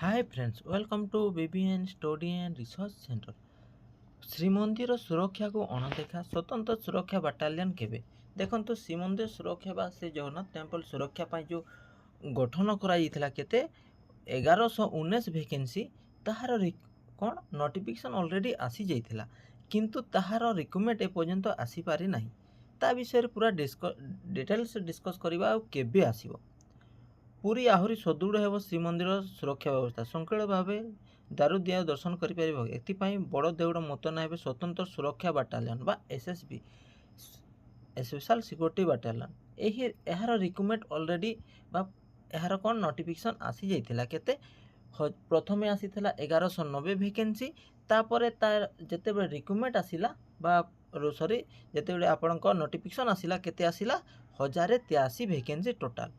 Hi friends, welcome to BBN Study and Research Center. Srimandir ସୁରକ୍ଷାକୁ ଅଣଦେଖା ସ୍ୱତନ୍ତ୍ର ସୁରକ୍ଷା ବାଟାଲିୟନ କେବେ? ଦେଖନ୍ତୁ ଶ୍ରୀମନ୍ଦିର ସୁରକ୍ଷା ବା ଶ୍ରୀ ଜଗନ୍ନାଥ ଟେମ୍ପଲ ସୁରକ୍ଷା ପାଇଁ ଯେଉଁ ଗଠନ କରାଯାଇଥିଲା କେତେ 1119 ଭେକେନ୍ସି ତାହାର କ'ଣ ନୋଟିଫିକେସନ୍ ଅଲରେଡ଼ି ଆସିଯାଇଥିଲା, କିନ୍ତୁ ତାହାର ରିକ୍ରୁଟମେଣ୍ଟ ଏପର୍ଯ୍ୟନ୍ତ ଆସିପାରି ନାହିଁ। ତା ବିଷୟରେ ପୁରା ଡିଟେଲ୍ସ ଡିସ୍କସ୍ କରିବା ଆଉ କେବେ ଆସିବ। ପୁରୀ ଆହୁରି ସୁଦୃଢ଼ ହେବ ଶ୍ରୀମନ୍ଦିର ସୁରକ୍ଷା ବ୍ୟବସ୍ଥା ସଂକୀର୍ଣ୍ଣ ଭାବେ ଦାରୁଦିଆ ଦର୍ଶନ କରିପାରିବ। ଏଥିପାଇଁ ବଡ଼ ଦେଉଳ ମୁତୟନ ହେବେ ସ୍ୱତନ୍ତ୍ର ସୁରକ୍ଷା ବାଟାଲିୟନ ବା SSB ସ୍ପେଶାଲ ସିକ୍ୟୁରିଟି ବାଟାଲିୟନ। ଏହାର ରିକ୍ରୁଟମେଣ୍ଟ ଅଲରେଡ଼ି ବା ଏହାର କ'ଣ ନୋଟିଫିକେସନ୍ ଆସିଯାଇଥିଲା କେତେ ପ୍ରଥମେ ଆସିଥିଲା 1190 ଭେକେନ୍ସି, ତାପରେ ତାର ଯେତେବେଳେ ରିକ୍ରୁଟମେଣ୍ଟ ଆସିଲା ବା ଯେତେବେଳେ ଆପଣଙ୍କ ନୋଟିଫିକେସନ୍ ଆସିଲା କେତେ ଆସିଲା 1083 ଭେକେନ୍ସି ଟୋଟାଲ।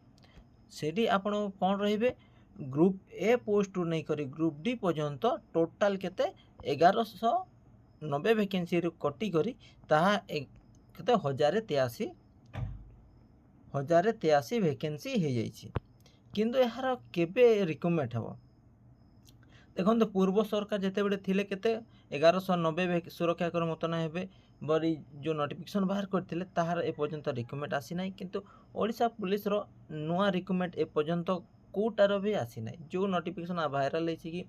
ସେଠି ଆପଣ କ'ଣ ରହିବେ ଗ୍ରୁପ୍ ଏ ପୋଷ୍ଟରୁ ନେଇକରି ଗ୍ରୁପ୍ ଡି ପର୍ଯ୍ୟନ୍ତ ଟୋଟାଲ କେତେ 1190 ଭେକେନ୍ସିରୁ କଟିକରି ତାହା କେତେ 1083 ଭେକେନ୍ସି ହେଇଯାଇଛି। କିନ୍ତୁ ଏହାର କେବେ ରିକ୍ରୁଟମେଣ୍ଟ ହେବ? ଦେଖନ୍ତୁ ପୂର୍ବ ସରକାର ଯେତେବେଳେ ଥିଲେ କେତେ 1190 ସୁରକ୍ଷାକର୍ମୀ ମୁତୟନ ହେବେ ବୋଲି ଯେଉଁ ନୋଟିଫିକେସନ୍ ବାହାର କରିଥିଲେ ତାହାର ଏପର୍ଯ୍ୟନ୍ତ ରିକ୍ରୁଟମେଣ୍ଟ ଆସିନାହିଁ। କିନ୍ତୁ ଓଡ଼ିଶା ପୁଲିସର ନୂଆ ରିକ୍ରୁଟମେଣ୍ଟ ଏପର୍ଯ୍ୟନ୍ତ କେଉଁଟାର ବି ଆସିନାହିଁ। ଯେଉଁ ନୋଟିଫିକେସନ୍ ଭାଇରାଲ୍ ହେଇଛି କି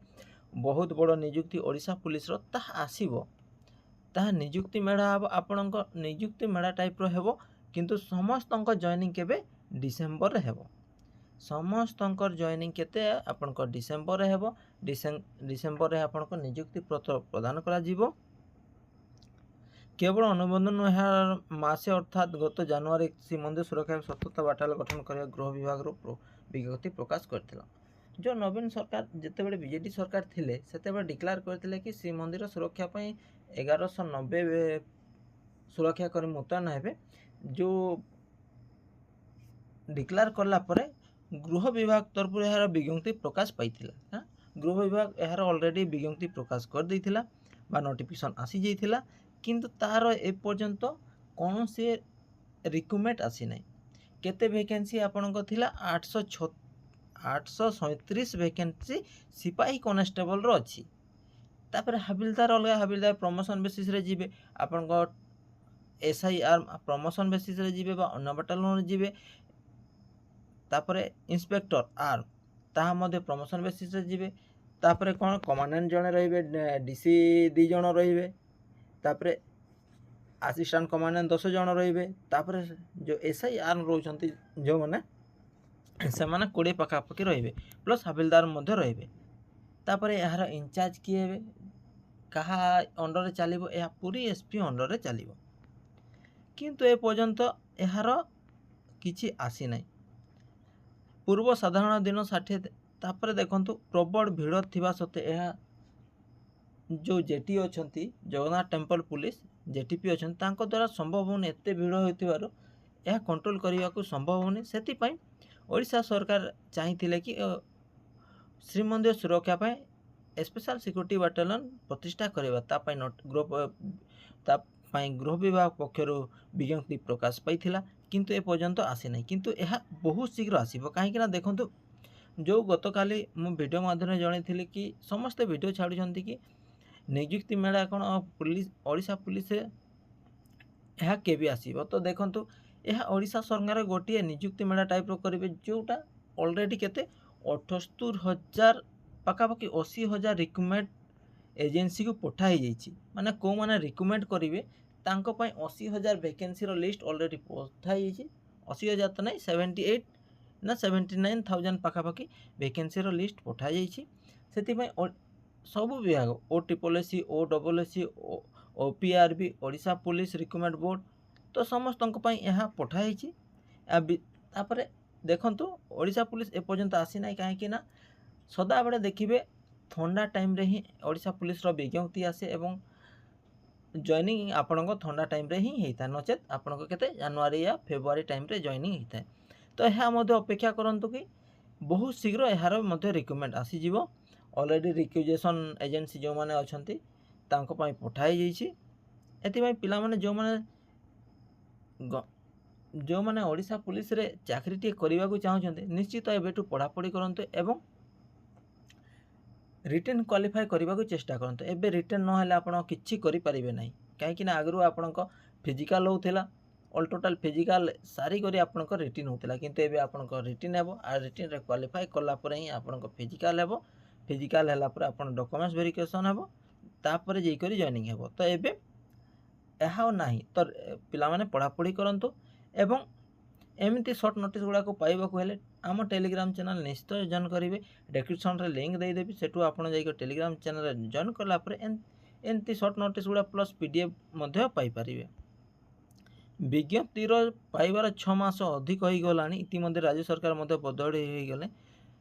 ବହୁତ ବଡ଼ ନିଯୁକ୍ତି ଓଡ଼ିଶା ପୁଲିସର ତାହା ଆସିବ, ତାହା ନିଯୁକ୍ତି ମେଳା ହେବ, ଆପଣଙ୍କ ନିଯୁକ୍ତି ମେଳା ଟାଇପ୍ର ହେବ। କିନ୍ତୁ ସମସ୍ତଙ୍କ ଜଏନିଂ କେବେ ଡିସେମ୍ବରରେ ହେବ। ସମସ୍ତଙ୍କର ଜଏନିଂ କେତେ ଆପଣଙ୍କ ଡିସେମ୍ବରରେ ହେବ। ଡିସେମ୍ବରରେ ଆପଣଙ୍କ ନିଯୁକ୍ତି ପତ୍ର ପ୍ରଦାନ କରାଯିବ। କେବଳ ଅନୁମୋଦନ ଏହା ମାସେ ଅର୍ଥାତ୍ ଗତ ଜାନୁଆରୀ ଶ୍ରୀମନ୍ଦିର ସୁରକ୍ଷା ସ୍ୱତନ୍ତ୍ର ବାଟାଲିୟନ ଗଠନ କରିବା ଗୃହ ବିଭାଗର ବିଜ୍ଞପ୍ତି ପ୍ରକାଶ କରିଥିଲା। ଯେଉଁ ନବୀନ ସରକାର ଯେତେବେଳେ ବିଜେଡି ସରକାର ଥିଲେ ସେତେବେଳେ ଡିକ୍ଲାର କରିଥିଲେ କି ଶ୍ରୀମନ୍ଦିର ସୁରକ୍ଷା ପାଇଁ 1190 ସୁରକ୍ଷାକର୍ମୀ ମୁତୟନ ହେବେ। ଯେଉଁ ଡିକ୍ଲାର କଲା ପରେ ଗୃହ ବିଭାଗ ତରଫରୁ ଏହାର ବିଜ୍ଞପ୍ତି ପ୍ରକାଶ ପାଇଥିଲା। ଗୃହ ବିଭାଗ ଏହାର ଅଲରେଡ଼ି ବିଜ୍ଞପ୍ତି ପ୍ରକାଶ କରିଦେଇଥିଲା ବା ନୋଟିଫିକେସନ୍ ଆସିଯାଇଥିଲା, କିନ୍ତୁ ତାହାର ଏପର୍ଯ୍ୟନ୍ତ କୌଣସି ରିକ୍ରୁଟମେଣ୍ଟ ଆସିନାହିଁ। କେତେ ଭେକେନ୍ସି ଆପଣଙ୍କ ଥିଲା 837 ଭେକେନ୍ସି ସିପାହୀ କନେଷ୍ଟେବଲର ଅଛି। ତାପରେ ହାବିଲଦାର ଅଲଗା, ହାବିଲଦାର ପ୍ରମୋସନ୍ ବେସିସ୍ରେ ଯିବେ, ଆପଣଙ୍କ SIR ପ୍ରମୋସନ୍ ବେସିସ୍ରେ ଯିବେ ବା ଅନ୍ୟ ବାଟାଲିୟନରେ ଯିବେ। ତାପରେ ଇନ୍ସପେକ୍ଟର ଆର୍ମ ତାହା ମଧ୍ୟ ପ୍ରମୋସନ୍ ବେସିସ୍ରେ ଯିବେ। ତାପରେ କ'ଣ କମାଣ୍ଡାଣ୍ଟ ଜଣେ ରହିବେ, DC 2 ଜଣ ରହିବେ, ତାପରେ ଆସିଷ୍ଟାଣ୍ଟ କମାଣ୍ଡାଣ୍ଟ 10 ଜଣ ରହିବେ। ତାପରେ ଯେଉଁ SIR ରହୁଛନ୍ତି ଯେଉଁମାନେ ସେମାନେ 20 ପାଖାପାଖି ରହିବେ, ପ୍ଲସ୍ ହାବିଲଦାର ମଧ୍ୟ ରହିବେ। ତାପରେ ଏହାର ଇନଚାର୍ଜ କିଏ ହେବେ, କାହା ଅଣ୍ଡରରେ ଚାଲିବ, ଏହା ପୁରୀ SP ଅଣ୍ଡରରେ ଚାଲିବ। କିନ୍ତୁ ଏପର୍ଯ୍ୟନ୍ତ ଏହାର କିଛି ଆସିନାହିଁ। ପୂର୍ବ ସାଧାରଣ ଦିନ 60। ତାପରେ ଦେଖନ୍ତୁ ପ୍ରବଳ ଭିଡ଼ ଥିବା ସତ୍ତ୍ୱେ ଏହା ଯେଉଁ JT ଅଛନ୍ତି ଜଗନ୍ନାଥ ଟେମ୍ପଲ ପୁଲିସ JTP ଅଛନ୍ତି ତାଙ୍କ ଦ୍ୱାରା ସମ୍ଭବ ହେଉନି। ଏତେ ଭିଡ଼ ହେଉଥିବାରୁ ଏହା କଣ୍ଟ୍ରୋଲ କରିବାକୁ ସମ୍ଭବ ହେଉନି। ସେଥିପାଇଁ ଓଡ଼ିଶା ସରକାର ଚାହିଁଥିଲେ କି ଶ୍ରୀମନ୍ଦିର ସୁରକ୍ଷା ପାଇଁ ସ୍ପେଶାଲ ସିକ୍ୟୁରିଟି ବାଟାଲିୟନ ପ୍ରତିଷ୍ଠା କରିବା। ତା ପାଇଁ ଗୃହ ବିଭାଗ ପକ୍ଷରୁ ବିଜ୍ଞପ୍ତି ପ୍ରକାଶ ପାଇଥିଲା, କିନ୍ତୁ ଏପର୍ଯ୍ୟନ୍ତ ଆସିନାହିଁ। କିନ୍ତୁ ଏହା ବହୁତ ଶୀଘ୍ର ଆସିବ। କାହିଁକିନା ଦେଖନ୍ତୁ ଯେଉଁ ଗତକାଲି ମୁଁ ଭିଡ଼ିଓ ମାଧ୍ୟମରେ ଜଣାଇଥିଲି କି ସମସ୍ତେ ଭିଡ଼ିଓ ଛାଡ଼ୁଛନ୍ତି କି ନିଯୁକ୍ତି ମେଳା କ'ଣ ଓଡ଼ିଶା ପୁଲିସରେ ଏହା କେବେ ଆସିବ। ତ ଦେଖନ୍ତୁ ଏହା ଓଡ଼ିଶା ସରକାର ଗୋଟିଏ ନିଯୁକ୍ତି ମେଳା ଟାଇପ୍ର କରିବେ, ଯେଉଁଟା ଅଲରେଡ଼ି କେତେ 78,000 ପାଖାପାଖି 80,000 ରିକ୍ରୁଟମେଣ୍ଟ ଏଜେନ୍ସିକୁ ପଠା ହେଇଯାଇଛି। ମାନେ କେଉଁମାନେ ରିକ୍ରୁଟମେଣ୍ଟ କରିବେ ତାଙ୍କ ପାଇଁ 80,000 ଭେକେନ୍ସିର ଲିଷ୍ଟ ଅଲରେଡ଼ି ପଠା ହେଇଯାଇଛି। 80,000 ତ ନାହିଁ, 78 ନା 79,000 ପାଖାପାଖି ଭେକେନ୍ସିର ଲିଷ୍ଟ ପଠାଯାଇଛି। ସେଥିପାଇଁ ସବୁ ବିଭାଗ OSSC, OSSC, OPRB, Odisha police recruitment board ତ ସମସ୍ତଙ୍କ ପାଇଁ ଏହା ପଠାଯାଇଛି। ତାପରେ ଦେଖନ୍ତୁ ଓଡ଼ିଶା ପୁଲିସ ଏପର୍ଯ୍ୟନ୍ତ ଆସିନାହିଁ। କାହିଁକି ନା ସଦାବେଳେ ଦେଖିବେ ଥଣ୍ଡା ଟାଇମ୍ରେ ହିଁ ଓଡ଼ିଶା ପୁଲିସର ବିଜ୍ଞପ୍ତି ଆସେ ଏବଂ ଜଏନିଂ ଆପଣଙ୍କ ଥଣ୍ଡା ଟାଇମ୍ରେ ହିଁ ହେଇଥାଏ, ନଚେତ୍ ଆପଣଙ୍କ କେତେ ଜାନୁଆରୀ ୟା ଫେବୃଆରୀ ଟାଇମ୍ରେ ଜଏନିଂ ହେଇଥାଏ। ତ ଏହା ମଧ୍ୟ ଅପେକ୍ଷା କରନ୍ତୁ କି ବହୁତ ଶୀଘ୍ର ଏହାର ମଧ୍ୟ ରିକ୍ରୁଟମେଣ୍ଟ ଆସିଯିବ। ଅଲରେଡ଼ି ରିକ୍ୟୁଜେସନ୍ ଏଜେନ୍ସି ଯେଉଁମାନେ ଅଛନ୍ତି ତାଙ୍କ ପାଇଁ ପଠା ହେଇଯାଇଛି। ଏଥିପାଇଁ ପିଲାମାନେ ଯେଉଁମାନେ ଓଡ଼ିଶା ପୁଲିସରେ ଚାକିରିଟିଏ କରିବାକୁ ଚାହୁଁଛନ୍ତି ନିଶ୍ଚିତ ଏବେଠୁ ପଢ଼ାପଢ଼ି କରନ୍ତୁ ଏବଂ ରିଟେନ୍ କ୍ୱାଲିଫାଏ କରିବାକୁ ଚେଷ୍ଟା କରନ୍ତୁ। ଏବେ ରିଟେନ୍ ନହେଲେ ଆପଣ କିଛି କରିପାରିବେ ନାହିଁ, କାହିଁକିନା ଆଗରୁ ଆପଣଙ୍କ ଫିଜିକାଲ୍ ହେଉଥିଲା, ଅଲ୍ ଟୋଟାଲ୍ ଫିଜିକାଲ୍ ସାରିକରି ଆପଣଙ୍କ ରିଟିନ୍ ହେଉଥିଲା, କିନ୍ତୁ ଏବେ ଆପଣଙ୍କ ରିଟିନ୍ ହେବ, ଆଉ ରିଟିନ୍ରେ କ୍ୱାଲିଫାଏ କଲା ପରେ ହିଁ ଆପଣଙ୍କ ଫିଜିକାଲ୍ ହେବ। ଫିଜିକାଲ୍ ହେଲା ପରେ ଆପଣ ଡକୁମେଣ୍ଟସ୍ ଭେରିଫିକେସନ୍ ହେବ, ତାପରେ ଯାଇକରି ଜଏନିଂ ହେବ। ତ ଏବେ ଏହା ଆଉ ନାହିଁ। ତ ପିଲାମାନେ ପଢ଼ାପଢ଼ି କରନ୍ତୁ ଏବଂ ଏମିତି ସର୍ଟ ନୋଟିସ୍ ଗୁଡ଼ାକୁ ପାଇବାକୁ ହେଲେ ଆମ ଟେଲିଗ୍ରାମ ଚ୍ୟାନେଲ୍ ନିଶ୍ଚୟ ଜଏନ୍ କରିବେ। ଡେସ୍କ୍ରିପ୍ସନ୍ରେ ଲିଙ୍କ୍ ଦେଇଦେବି, ସେଠୁ ଆପଣ ଯାଇକି ଟେଲିଗ୍ରାମ ଚ୍ୟାନେଲ୍ରେ ଜଏନ୍ କଲା ପରେ ଏମିତି ସର୍ଟ ନୋଟିସ୍ ଗୁଡ଼ା ପ୍ଲସ୍ PDF ମଧ୍ୟ ପାଇପାରିବେ। ବିଜ୍ଞପ୍ତିର ପାଇବାର 6 ମାସ ଅଧିକ ହୋଇଗଲାଣି। ଇତିମଧ୍ୟରେ ରାଜ୍ୟ ସରକାର ମଧ୍ୟ ବଦଳି ହୋଇଗଲେ,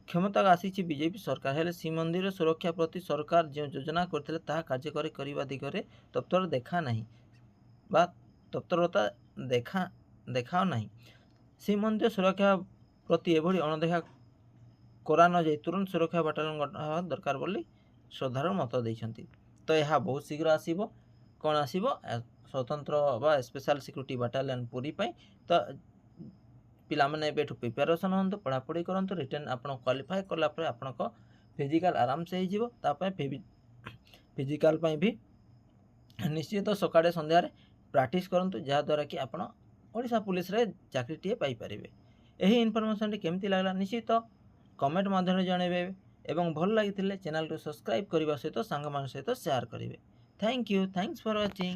କ୍ଷମତାକୁ ଆସିଛି ବିଜେପି ସରକାର। ହେଲେ ଶ୍ରୀମନ୍ଦିର ସୁରକ୍ଷା ପ୍ରତି ସରକାର ଯେଉଁ ଯୋଜନା କରିଥିଲେ ତାହା କାର୍ଯ୍ୟକାରୀ କରିବା ଦିଗରେ ତତ୍ପର ଦେଖା ନାହିଁ ବା ତତ୍ପରତା ଦେଖାଅ ନାହିଁ। ଶ୍ରୀମନ୍ଦିର ସୁରକ୍ଷା ପ୍ରତି ଏଭଳି ଅଣଦେଖା କରା ନଯାଇ ତୁରନ୍ତ ସୁରକ୍ଷା ବାଟାଲିୟନ ଗଠନ ହେବା ଦରକାର ବୋଲି ଶ୍ରଦ୍ଧାଳୁ ମତ ଦେଇଛନ୍ତି। ତ ଏହା ବହୁତ ଶୀଘ୍ର ଆସିବ। କ'ଣ ଆସିବ? ସ୍ୱତନ୍ତ୍ର ବା ସ୍ପେଶାଲ ସିକ୍ୟୁରିଟି ବାଟାଲିୟନ ପୁରୀ ପାଇଁ। ତ ପିଲାମାନେ ଏବେଠୁ ପ୍ରିପାରେସନ୍ ହୁଅନ୍ତୁ, ପଢ଼ାପଢ଼ି କରନ୍ତୁ। ରିଟେନ୍ ଆପଣ କ୍ୱାଲିଫାଏ କଲା ପରେ ଆପଣଙ୍କ ଫିଜିକାଲ୍ ଆରାମସେ ହେଇଯିବ। ତା ପାଇଁ ଫିଜିକାଲ୍ ପାଇଁ ବି ନିଶ୍ଚିତ ସକାଳେ ସନ୍ଧ୍ୟାରେ ପ୍ରାକ୍ଟିସ୍ କରନ୍ତୁ, ଯାହାଦ୍ୱାରା କି ଆପଣ ଓଡ଼ିଶା ପୁଲିସରେ ଚାକିରିଟିଏ ପାଇପାରିବେ। ଏହି ଇନଫର୍ମେସନ୍ଟି କେମିତି ଲାଗିଲା ନିଶ୍ଚିତ କମେଣ୍ଟ ମାଧ୍ୟମରେ ଜଣାଇବେ ଏବଂ ଭଲ ଲାଗିଥିଲେ ଚ୍ୟାନେଲକୁ ସବସ୍କ୍ରାଇବ୍ କରିବା ସହିତ ସାଙ୍ଗମାନଙ୍କ ସହିତ ସେୟାର କରିବେ। Thank you, thanks for watching.